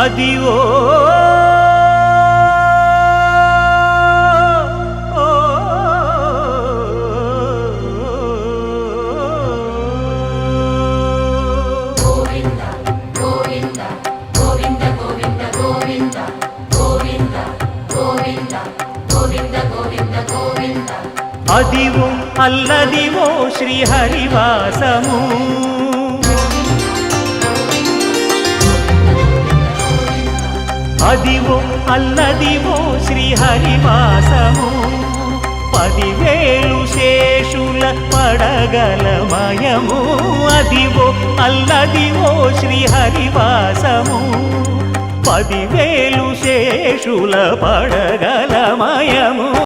Adivo Adivo Alladivo శ్రీహరివాసము Adivo Alladivo శ్రీహరివాసము 10,000 శేషుల పడగలమయము Adivo Alladivo శ్రీహరివాసము 10,000 శేషుల పడగలమయము